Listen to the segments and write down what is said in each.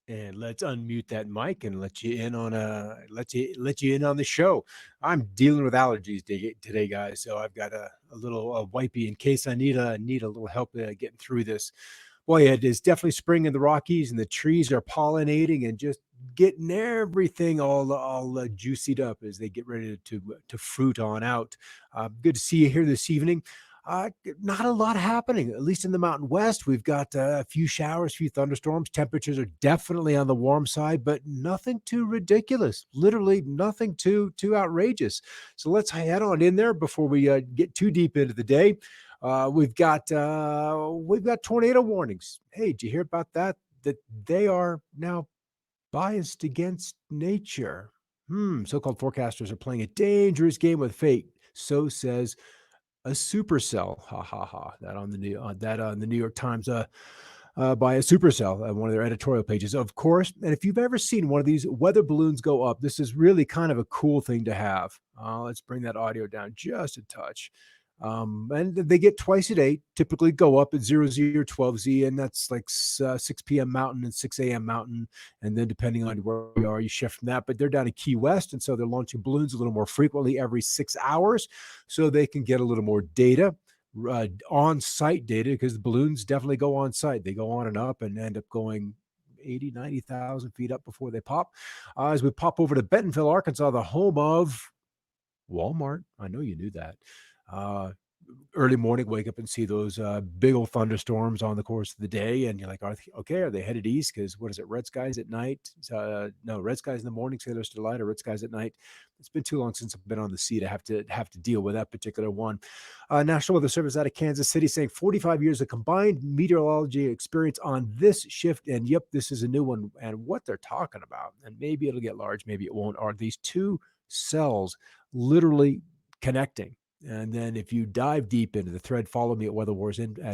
And let's unmute that mic and let you in on the show. I'm dealing with allergies today, guys. So I've got a little wipey in case I need a little help getting through this. Boy, it is definitely spring in the Rockies, and the trees are pollinating and just getting everything all juicied up as they get ready to fruit on out. Good to see you here this evening. Not a lot happening, at least in the Mountain West. We've got a few showers, a few thunderstorms. Temperatures are definitely on the warm side, but nothing too ridiculous. Literally nothing too outrageous. So let's head on in there before we get too deep into the day. We've got tornado warnings. Hey, did you hear about that? That they are now biased against nature. So-called forecasters are playing a dangerous game with fate. So says a supercell. Ha ha ha. That on the New York Times by a supercell on one of their editorial pages. Of course, and if you've ever seen one of these weather balloons go up, this is really kind of a cool thing to have. Let's bring that audio down just a touch. And they get twice a day, typically go up at 0Z or 12Z, and that's like 6 p.m. Mountain and 6 a.m. Mountain. And then depending on where you are, you shift from that. But they're down in Key West, and so they're launching balloons a little more frequently every 6 hours so they can get a little more data, on-site data, because the balloons definitely go on-site. They go on and up and end up going 80, 90,000 feet up before they pop. As we pop over to Bentonville, Arkansas, the home of Walmart. I know you knew that. Uh, Early morning, wake up and see those big old thunderstorms on the course of the day, and you're like, are they headed east? Because what is it, red skies at night? No, red skies in the morning, sailors to light, or red skies at night. It's been too long since I've been on the sea to have to deal with that particular one. National Weather Service out of Kansas City saying 45 years of combined meteorology experience on this shift, and yep, this is a new one. And what they're talking about, and maybe it'll get large, maybe it won't, are these two cells literally connecting. And then if you dive deep into the thread, follow me at Weather Wars Info,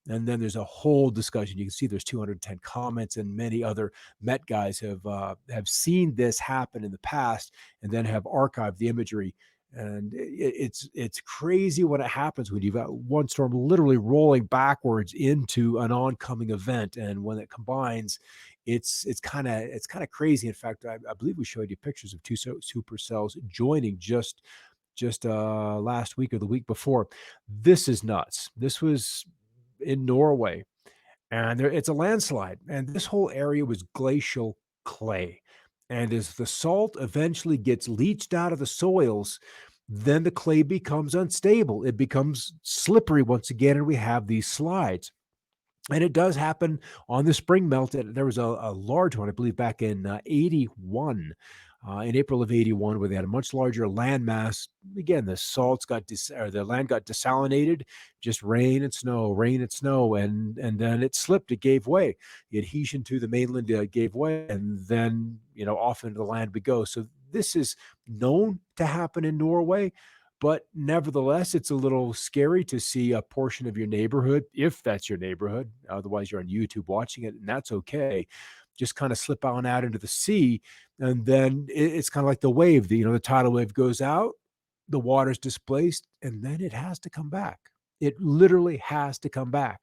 and then there's a whole discussion. You can see there's 210 comments, and many other Met guys have seen this happen in the past, and then have archived the imagery. And it's crazy when it happens, when you've got one storm literally rolling backwards into an oncoming event, and when it combines, it's kind of crazy. In fact, I believe we showed you pictures of two supercells joining just last week or the week before. This is nuts. This was in Norway, and it's a landslide, and this whole area was glacial clay. And as the salt eventually gets leached out of the soils, then the clay becomes unstable. It becomes slippery once again, and we have these slides. And it does happen on the spring melt. There was a large one, I believe, back in 81, in April of 81, where they had a much larger landmass. Again, the land got desalinated, just rain and snow, and then it slipped. It gave way. The adhesion to the mainland gave way, and then off into the land we go. So this is known to happen in Norway. But nevertheless, it's a little scary to see a portion of your neighborhood, if that's your neighborhood. Otherwise, you're on YouTube watching it, and that's okay. Just kind of slip on out into the sea, and then it's kind of like the wave. The tidal wave goes out, the water's displaced, and then it has to come back. It literally has to come back.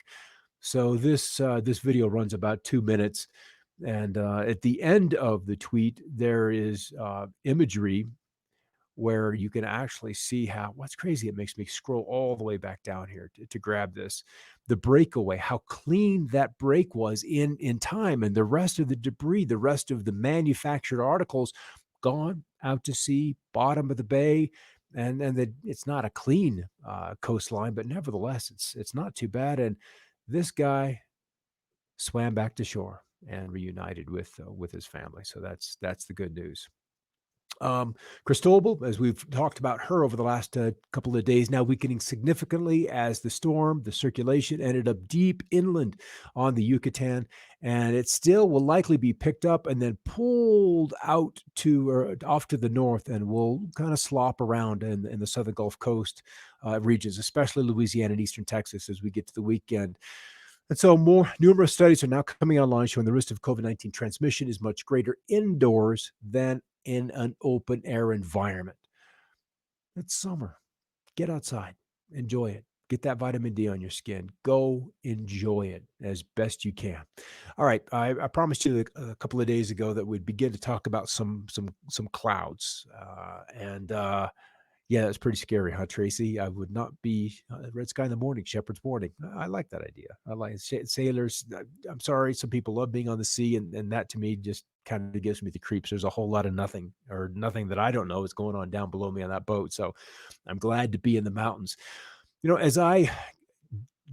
So this video runs about 2 minutes, and at the end of the tweet, there is imagery where you can actually see what's crazy. It makes me scroll all the way back down here to grab this, the breakaway, how clean that break was in time, and the rest of the debris, the rest of the manufactured articles gone out to sea, bottom of the bay. And it's not a clean coastline, but nevertheless, it's not too bad. And this guy swam back to shore and reunited with his family. So that's the good news. Um, Cristobal, as we've talked about her over the last couple of days, now weakening significantly as the circulation ended up deep inland on the Yucatan, and it still will likely be picked up and then pulled out to or off to the north, and will kind of slop around in the southern Gulf Coast regions, especially Louisiana and eastern Texas, as we get to the weekend. And so, more numerous studies are now coming online showing the risk of COVID-19 transmission is much greater indoors than in an open air environment. It's summer. Get outside, enjoy it. Get that vitamin D on your skin. Go enjoy it as best you can. All right, I promised you a couple of days ago that we'd begin to talk about some clouds, and yeah, that's pretty scary, huh, Tracy? I would not be red sky in the morning, shepherd's morning. I like that idea. I like sailors. I'm sorry, some people love being on the sea, and that to me just kind of gives me the creeps. There's a whole lot of nothing or nothing that I don't know is going on down below me on that boat. So I'm glad to be in the mountains. As I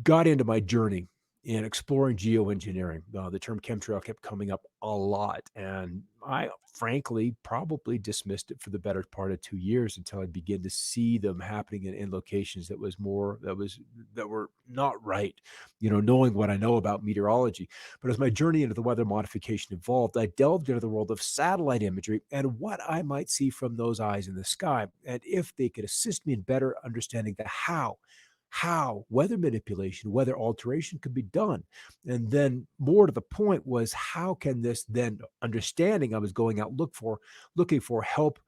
got into my journey in exploring geoengineering, the term chemtrail kept coming up a lot. And I frankly probably dismissed it for the better part of 2 years until I began to see them happening in locations that were not right, knowing what I know about meteorology. But as my journey into the weather modification evolved, I delved into the world of satellite imagery and what I might see from those eyes in the sky, and if they could assist me in better understanding the how weather manipulation, weather alteration could be done. And then more to the point was how can this then understanding I was going out looking for help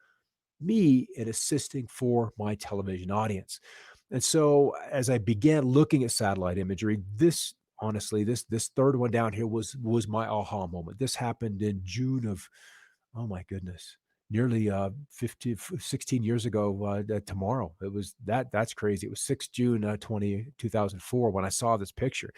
me in assisting for my television audience. And so as I began looking at satellite imagery, this honestly, this third one down here was my aha moment. This happened in June of, oh my goodness, nearly 16 years ago tomorrow. It was that's crazy. It was 6 June 2004 when I saw this picture.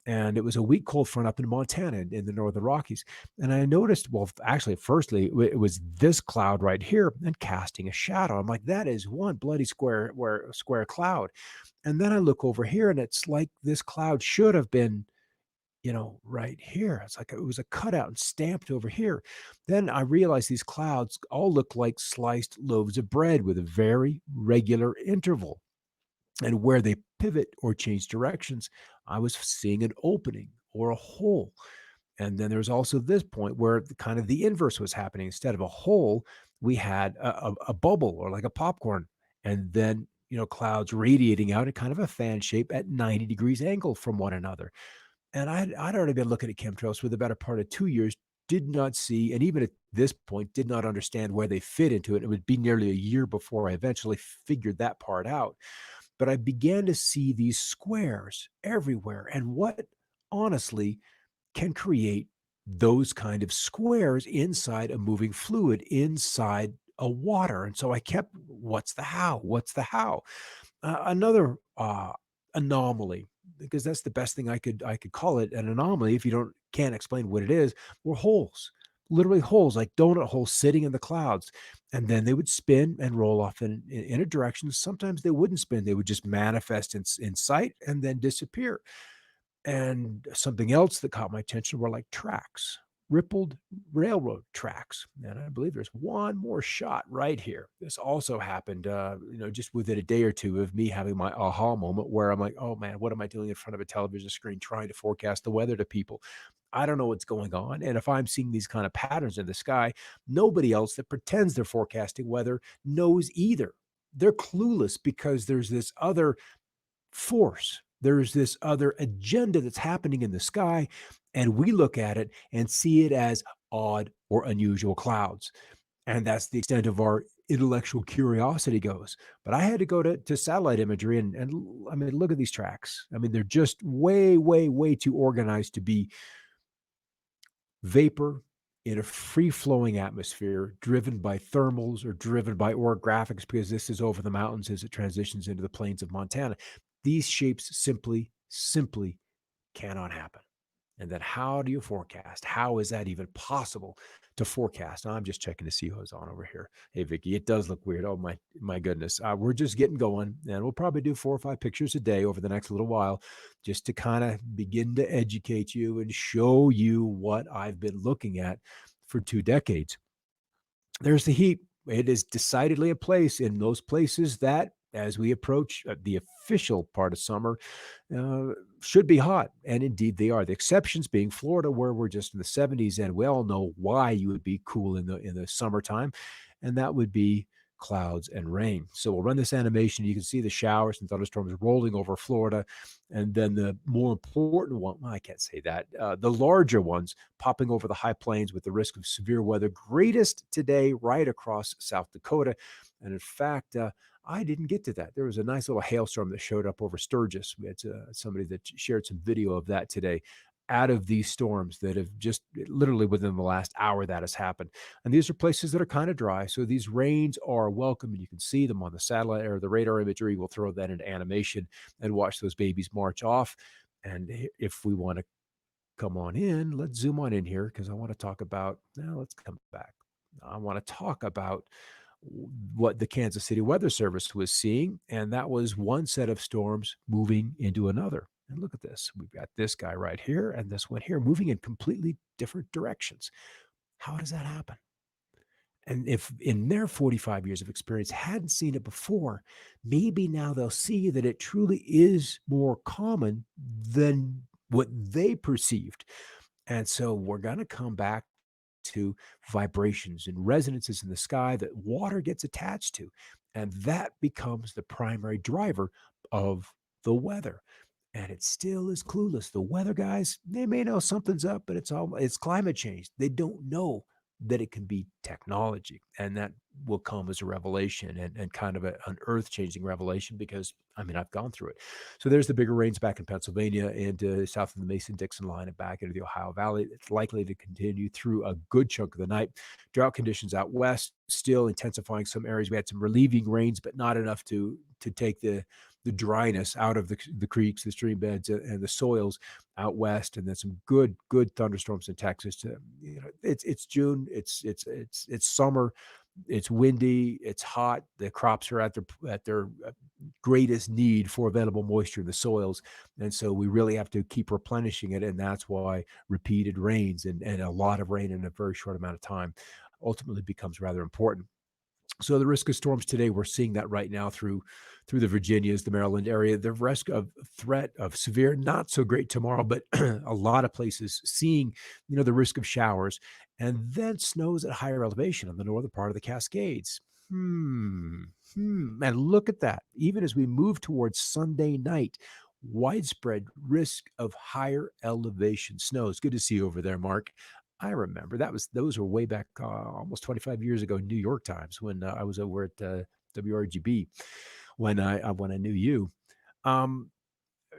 And it was a weak cold front up in Montana in the northern Rockies. And I noticed, well, actually, firstly, it was this cloud right here and casting a shadow. I'm like, that is one bloody square cloud. And then I look over here and it's like this cloud should have been right here. It's like it was a cutout and stamped over here. Then I realized these clouds all look like sliced loaves of bread with a very regular interval. And where they pivot or change directions, I was seeing an opening or a hole. And then there's also this point where kind of the inverse was happening. Instead of a hole, we had a bubble or like a popcorn. And then, clouds radiating out at kind of a fan shape at 90 degrees angle from one another. And I'd already been looking at chemtrails for the better part of 2 years, did not see, and even at this point, did not understand where they fit into it. It would be nearly a year before I eventually figured that part out. But I began to see these squares everywhere. And what honestly can create those kind of squares inside a moving fluid, inside a water? And so I kept, what's the how? What's the how? Another anomaly, because that's the best thing I could call it, an anomaly. If you can't explain what it is, were holes, literally holes like donut holes sitting in the clouds, and then they would spin and roll off in a direction. Sometimes they wouldn't spin; they would just manifest in sight and then disappear. And something else that caught my attention were like tracks, rippled railroad tracks. And I believe there's one more shot right here. This also happened, just within a day or two of me having my aha moment where I'm like, oh man, what am I doing in front of a television screen trying to forecast the weather to people? I don't know what's going on. And if I'm seeing these kind of patterns in the sky, nobody else that pretends they're forecasting weather knows either. They're clueless because there's this other force. There's this other agenda that's happening in the sky, and we look at it and see it as odd or unusual clouds. And that's the extent of our intellectual curiosity goes. But I had to go to satellite imagery and I mean, look at these tracks. I mean, they're just way, way, way too organized to be vapor in a free flowing atmosphere driven by thermals or driven by orographics, because this is over the mountains as it transitions into the plains of Montana. These shapes simply cannot happen. And then how do you forecast? How is that even possible to forecast? I'm just checking to see who's on over here. Hey, Vicky, it does look weird. Oh my goodness. We're just getting going, and we'll probably do 4 or 5 pictures a day over the next little while, just to kind of begin to educate you and show you what I've been looking at for 2 decades. There's the heat. It is decidedly a place in those places that, as we approach the official part of summer, uh, should be hot. And indeed, they are. The exceptions being Florida, where we're just in the 70s, and we all know why you would be cool in the summertime, and that would be clouds and rain. So we'll run this animation. You can see the showers and thunderstorms rolling over Florida, and then the more important one. Well, I can't say that. The larger ones popping over the high plains with the risk of severe weather, greatest today right across South Dakota. And in fact, I didn't get to that. There was a nice little hailstorm that showed up over Sturgis. We had somebody that shared some video of that today. Out of these storms that have just literally within the last hour that has happened. And these are places that are kind of dry. So these rains are welcome and you can see them on the satellite or the radar imagery. We'll throw that into animation and watch those babies march off. And if we want to come on in, let's zoom on in here because I want to talk about, now let's come back. I want to talk about what the Kansas City Weather Service was seeing, and that was one set of storms moving into another. And look at this. We've got this guy right here and this one here moving in completely different directions. How does that happen? And if in their 45 years of experience hadn't seen it before, maybe now they'll see that it truly is more common than what they perceived. And so we're going to come back to vibrations and resonances in the sky that water gets attached to. And that becomes the primary driver of the weather. And it still is clueless. The weather guys, they may know something's up, but it's climate change. They don't know that it can be technology. And that will come as a revelation and kind of an earth-changing revelation because I mean I've gone through it. So there's the bigger rains back in Pennsylvania and south of the Mason-Dixon line and back into the Ohio Valley. It's likely to continue through a good chunk of the night. Drought conditions out west still intensifying some areas. We had some relieving rains, but not enough to take the dryness out of the creeks, the stream beds, and the soils out west, and then some good thunderstorms in Texas. It's June, it's summer, it's windy, it's hot. The crops are at their greatest need for available moisture in the soils, and so we really have to keep replenishing it, and that's why repeated rains and a lot of rain in a very short amount of time ultimately becomes rather important. So the risk of storms today, we're seeing that right now through the Virginias, the Maryland area. The risk of threat of severe, not so great tomorrow, but a lot of places seeing, the risk of showers and then snows at higher elevation on the northern part of the Cascades. And look at that. Even as we move towards Sunday night, widespread risk of higher elevation snows. Good to see you over there, Mark. I remember those were way back almost 25 years ago, New York Times when I was over at WRGB when I knew you. Um,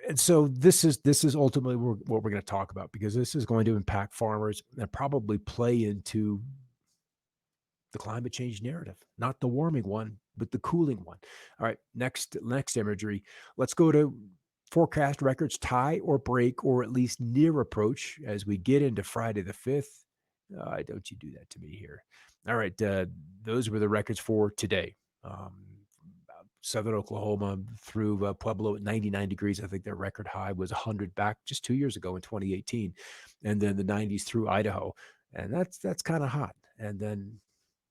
and so this is ultimately what we're going to talk about because this is going to impact farmers and probably play into the climate change narrative, not the warming one, but the cooling one. All right, next imagery. Let's go to forecast records tie or break or at least near approach as we get into Friday the 5th. Don't you do that to me here. All right, those were the records for today. Southern Oklahoma through Pueblo at 99 degrees. I think their record high was 100 back just 2 years ago in 2018. And then the 90s through Idaho. And that's kind of hot. And then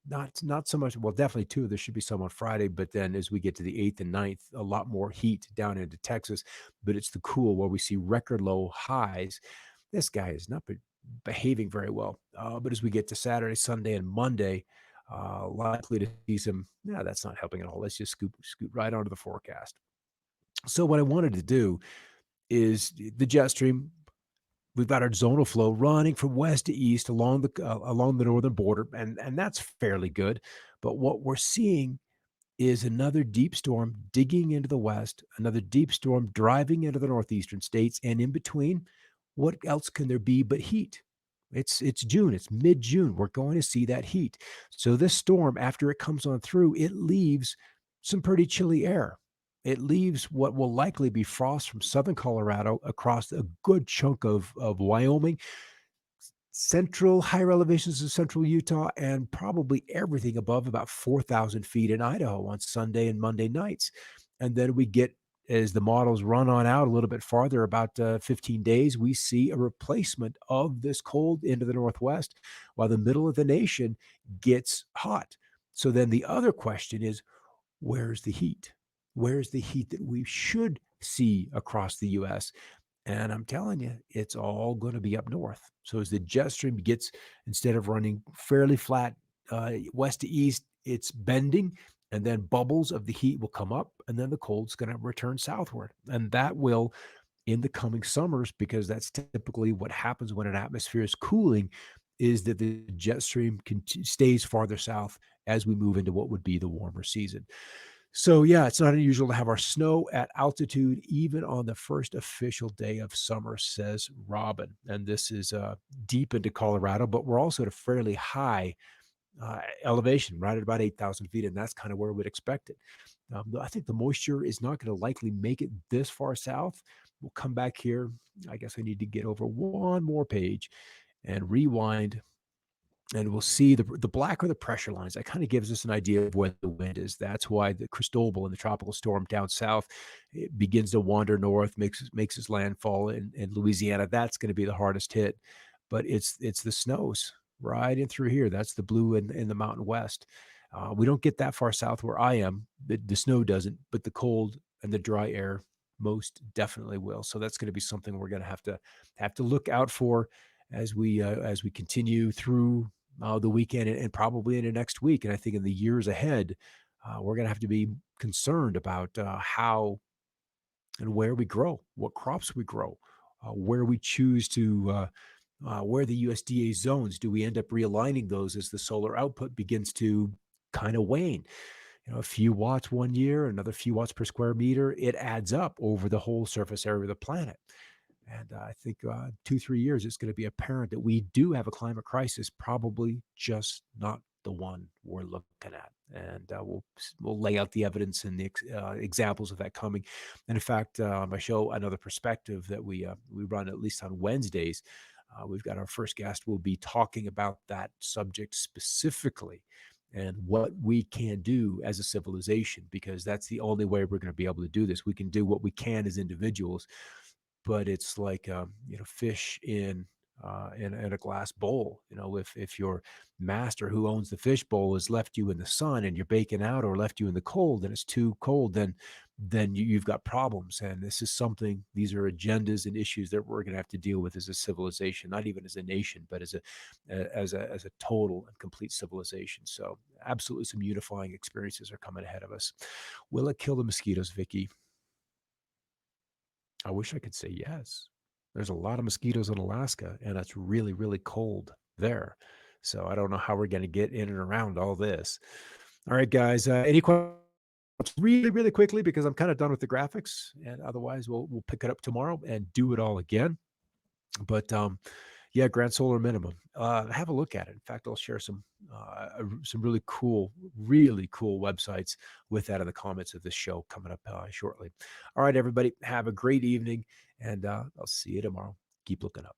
not so much. Well, definitely two. There should be some on Friday, but then as we get to the 8th and 9th, a lot more heat down into Texas. But it's the cool where we see record low highs. This guy is not behaving very well. But as we get to Saturday, Sunday, and Monday, likely to see some. Yeah, that's not helping at all. Let's just scoot right onto the forecast. So what I wanted to do is the jet stream. We've got our zonal flow running from west to east along the northern border, and that's fairly good. But what we're seeing is another deep storm digging into the west, another deep storm driving into the northeastern states, and in between, what else can there be but heat? It's June, it's mid-June. We're going to see that heat. So this storm, after it comes on through, it leaves some pretty chilly air. It leaves what will likely be frost from southern Colorado across a good chunk of Wyoming, central higher elevations of central Utah, and probably everything above about 4,000 feet in Idaho on Sunday and Monday nights. And then we get, as the models run on out a little bit farther, about 15 days, we see a replacement of this cold into the northwest while the middle of the nation gets hot. So then the other question is, where's the heat? Where's the heat that we should see across the US? And I'm telling you, it's all going to be up north. So as the jet stream gets, instead of running fairly flat west to east, it's bending, and then bubbles of the heat will come up, and then the cold's going to return southward. And that will, in the coming summers, because that's typically what happens when an atmosphere is cooling, is that the jet stream stays farther south as we move into what would be the warmer season. So, yeah, it's not unusual to have our snow at altitude even on the first official day of summer, says Robin. And this is deep into Colorado, but we're also at a fairly high elevation, right at about 8,000 feet. And that's kind of where we'd expect it. I think the moisture is not going to likely make it this far south. We'll come back here. I guess I need to get over one more page and rewind, and we'll see the black are the pressure lines. That kind of gives us an idea of where the wind is. That's why the Cristobal and the tropical storm down south, it begins to wander north, makes its landfall in Louisiana. That's going to be the hardest hit, but it's the snows right in through here. That's the blue in the Mountain West. We don't get that far south where I am. The snow doesn't, but the cold and the dry air most definitely will. So that's going to be something we're going to have to look out for as we continue through the weekend and probably into next week. And I think in the years ahead, we're going to have to be concerned about how and where we grow, what crops we grow, where we choose to, where the USDA zones, do we end up realigning those as the solar output begins to kind of wane? A few watts one year, another few watts per square meter, it adds up over the whole surface area of the planet. And I think 2, 3 years, it's going to be apparent that we do have a climate crisis, probably just not the one we're looking at. And we'll lay out the evidence and the examples of that coming. And in fact, on my show, Another Perspective, that we run at least on Wednesdays, we've got our first guest will be talking about that subject specifically and what we can do as a civilization, because that's the only way we're going to be able to do this. We can do what we can as individuals, but it's like fish in a glass bowl. If your master who owns the fish bowl has left you in the sun and you're baking out, or left you in the cold and it's too cold, then you've got problems. And this is something, these are agendas and issues that we're going to have to deal with as a civilization, not even as a nation, but as a total and complete civilization. So absolutely some unifying experiences are coming ahead of us. Will it kill the mosquitoes, Vicky? I wish I could say yes. There's a lot of mosquitoes in Alaska, and it's really, really cold there. So I don't know how we're going to get in and around all this. All right, guys. Any questions really, really quickly, because I'm kind of done with the graphics, and otherwise we'll pick it up tomorrow and do it all again. But yeah, grand solar minimum. Have a look at it. In fact, I'll share some really cool websites with that in the comments of this show coming up shortly. All right, everybody, have a great evening, and I'll see you tomorrow. Keep looking up.